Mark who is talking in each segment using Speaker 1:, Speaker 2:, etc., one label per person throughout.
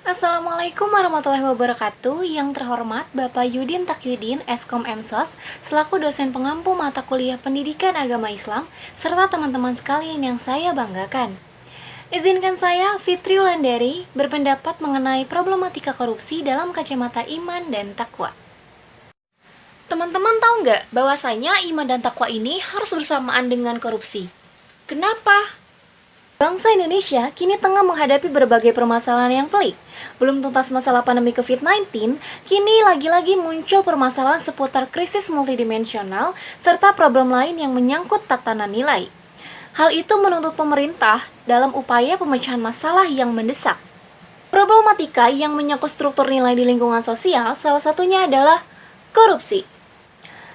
Speaker 1: Assalamualaikum warahmatullahi wabarakatuh. Yang terhormat Bapak Yudin Takyudin, Eskom Emsos, selaku dosen pengampu mata kuliah Pendidikan Agama Islam, serta teman-teman sekalian yang saya banggakan. Izinkan saya, Fitri Wulandari, berpendapat mengenai problematika korupsi dalam kacamata iman dan takwa. Teman-teman tahu nggak bahwasanya iman dan takwa ini harus bersamaan dengan korupsi? Kenapa? Bangsa Indonesia kini tengah menghadapi berbagai permasalahan yang pelik. Belum tuntas masalah pandemi COVID-19, kini lagi-lagi muncul permasalahan seputar krisis multidimensional serta problem lain yang menyangkut tatanan nilai. Hal itu menuntut pemerintah dalam upaya pemecahan masalah yang mendesak. Problematika yang menyangkut struktur nilai di lingkungan sosial salah satunya adalah korupsi.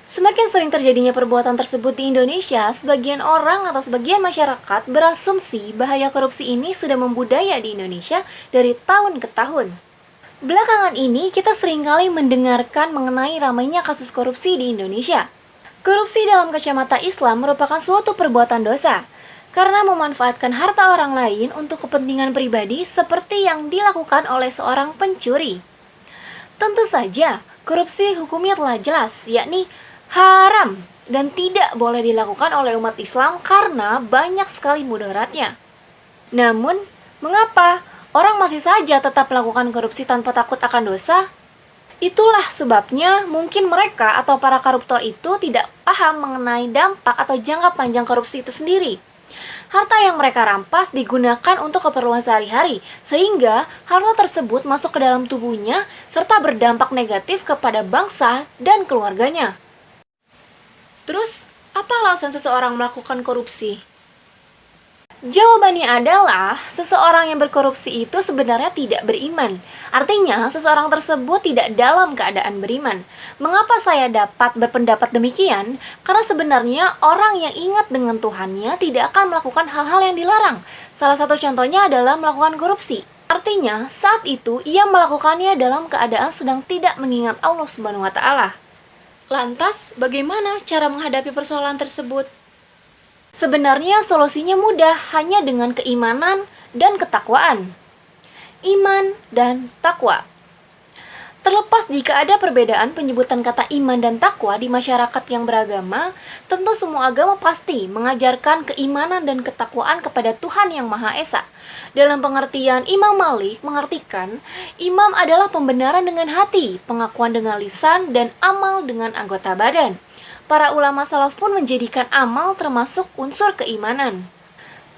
Speaker 1: Semakin sering terjadinya perbuatan tersebut di Indonesia, sebagian orang atau sebagian masyarakat berasumsi bahaya korupsi ini sudah membudaya di Indonesia dari tahun ke tahun. Belakangan ini kita seringkali mendengarkan mengenai ramainya kasus korupsi di Indonesia. Korupsi dalam kacamata Islam merupakan suatu perbuatan dosa, karena memanfaatkan harta orang lain untuk kepentingan pribadi seperti yang dilakukan oleh seorang pencuri. Tentu saja, korupsi hukumnya telah jelas, yakni haram dan tidak boleh dilakukan oleh umat Islam karena banyak sekali mudaratnya. Namun, mengapa orang masih saja tetap melakukan korupsi tanpa takut akan dosa? Itulah sebabnya mungkin mereka atau para koruptor itu tidak paham mengenai dampak atau jangka panjang korupsi itu sendiri. Harta yang mereka rampas digunakan untuk keperluan sehari-hari, sehingga harta tersebut masuk ke dalam tubuhnya serta berdampak negatif kepada bangsa dan keluarganya. Terus, apa alasan seseorang melakukan korupsi? Jawabannya adalah, seseorang yang berkorupsi itu sebenarnya tidak beriman. Artinya, seseorang tersebut tidak dalam keadaan beriman. Mengapa saya dapat berpendapat demikian? Karena sebenarnya orang yang ingat dengan Tuhannya tidak akan melakukan hal-hal yang dilarang. Salah satu contohnya adalah melakukan korupsi. Artinya, saat itu ia melakukannya dalam keadaan sedang tidak mengingat Allah Subhanahu wa Ta'ala. Lantas, bagaimana cara menghadapi persoalan tersebut? Sebenarnya solusinya mudah, hanya dengan keimanan dan ketakwaan. Iman dan takwa. Terlepas jika ada perbedaan penyebutan kata iman dan takwa di masyarakat yang beragama, tentu semua agama pasti mengajarkan keimanan dan ketakwaan kepada Tuhan Yang Maha Esa. Dalam pengertian Imam Malik mengartikan, imam adalah pembenaran dengan hati, pengakuan dengan lisan, dan amal dengan anggota badan. Para ulama salaf pun menjadikan amal termasuk unsur keimanan.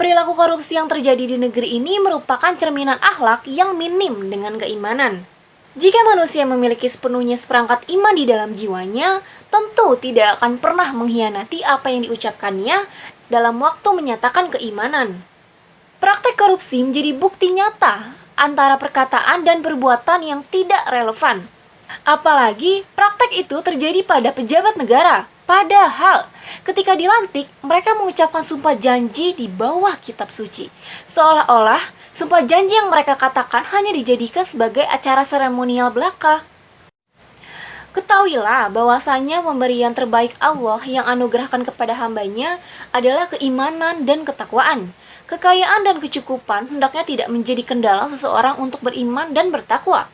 Speaker 1: Perilaku korupsi yang terjadi di negeri ini merupakan cerminan akhlak yang minim dengan keimanan. Jika manusia memiliki sepenuhnya seperangkat iman di dalam jiwanya, tentu tidak akan pernah mengkhianati apa yang diucapkannya dalam waktu menyatakan keimanan. Praktek korupsi menjadi bukti nyata antara perkataan dan perbuatan yang tidak relevan. Apalagi praktek itu terjadi pada pejabat negara. Padahal ketika dilantik, mereka mengucapkan sumpah janji di bawah kitab suci. Seolah-olah sumpah janji yang mereka katakan hanya dijadikan sebagai acara seremonial belaka. Ketahuilah bahwasanya pemberian terbaik Allah yang anugerahkan kepada hambanya adalah keimanan dan ketakwaan. Kekayaan dan kecukupan hendaknya tidak menjadi kendala seseorang untuk beriman dan bertakwa.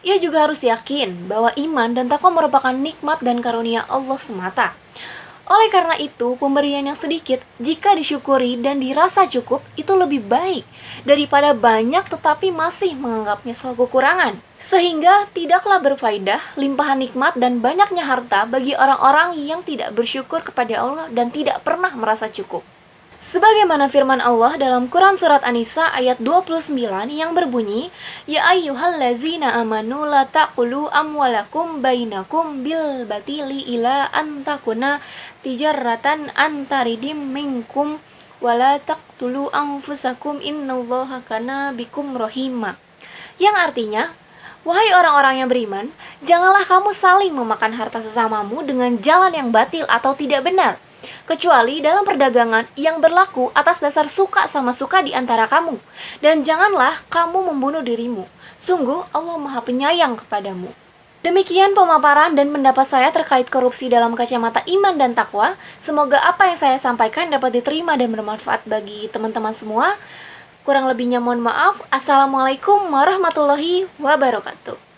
Speaker 1: Ia juga harus yakin bahwa iman dan takwa merupakan nikmat dan karunia Allah semata. Oleh karena itu, pemberian yang sedikit, jika disyukuri dan dirasa cukup, itu lebih baik daripada banyak tetapi masih menganggapnya selalu kekurangan. Sehingga tidaklah berfaedah limpahan nikmat dan banyaknya harta bagi orang-orang yang tidak bersyukur kepada Allah dan tidak pernah merasa cukup. Sebagaimana firman Allah dalam Quran Surat An-Nisa ayat 29 yang berbunyi, Ya ayyuhallazina amanu la taqulu amwalakum bainakum bil batili ila antakuna tijaratan antaridim minkum wala taqtulu anfusakum innallaha kana bikum rohima. Yang artinya, wahai orang-orang yang beriman, janganlah kamu saling memakan harta sesamamu dengan jalan yang batil atau tidak benar, kecuali dalam perdagangan yang berlaku atas dasar suka sama suka di antara kamu. Dan janganlah kamu membunuh dirimu. Sungguh Allah Maha Penyayang kepadamu. Demikian pemaparan dan pendapat saya terkait korupsi dalam kacamata iman dan takwa. Semoga apa yang saya sampaikan dapat diterima dan bermanfaat bagi teman-teman semua. Kurang lebihnya mohon maaf. Assalamualaikum warahmatullahi wabarakatuh.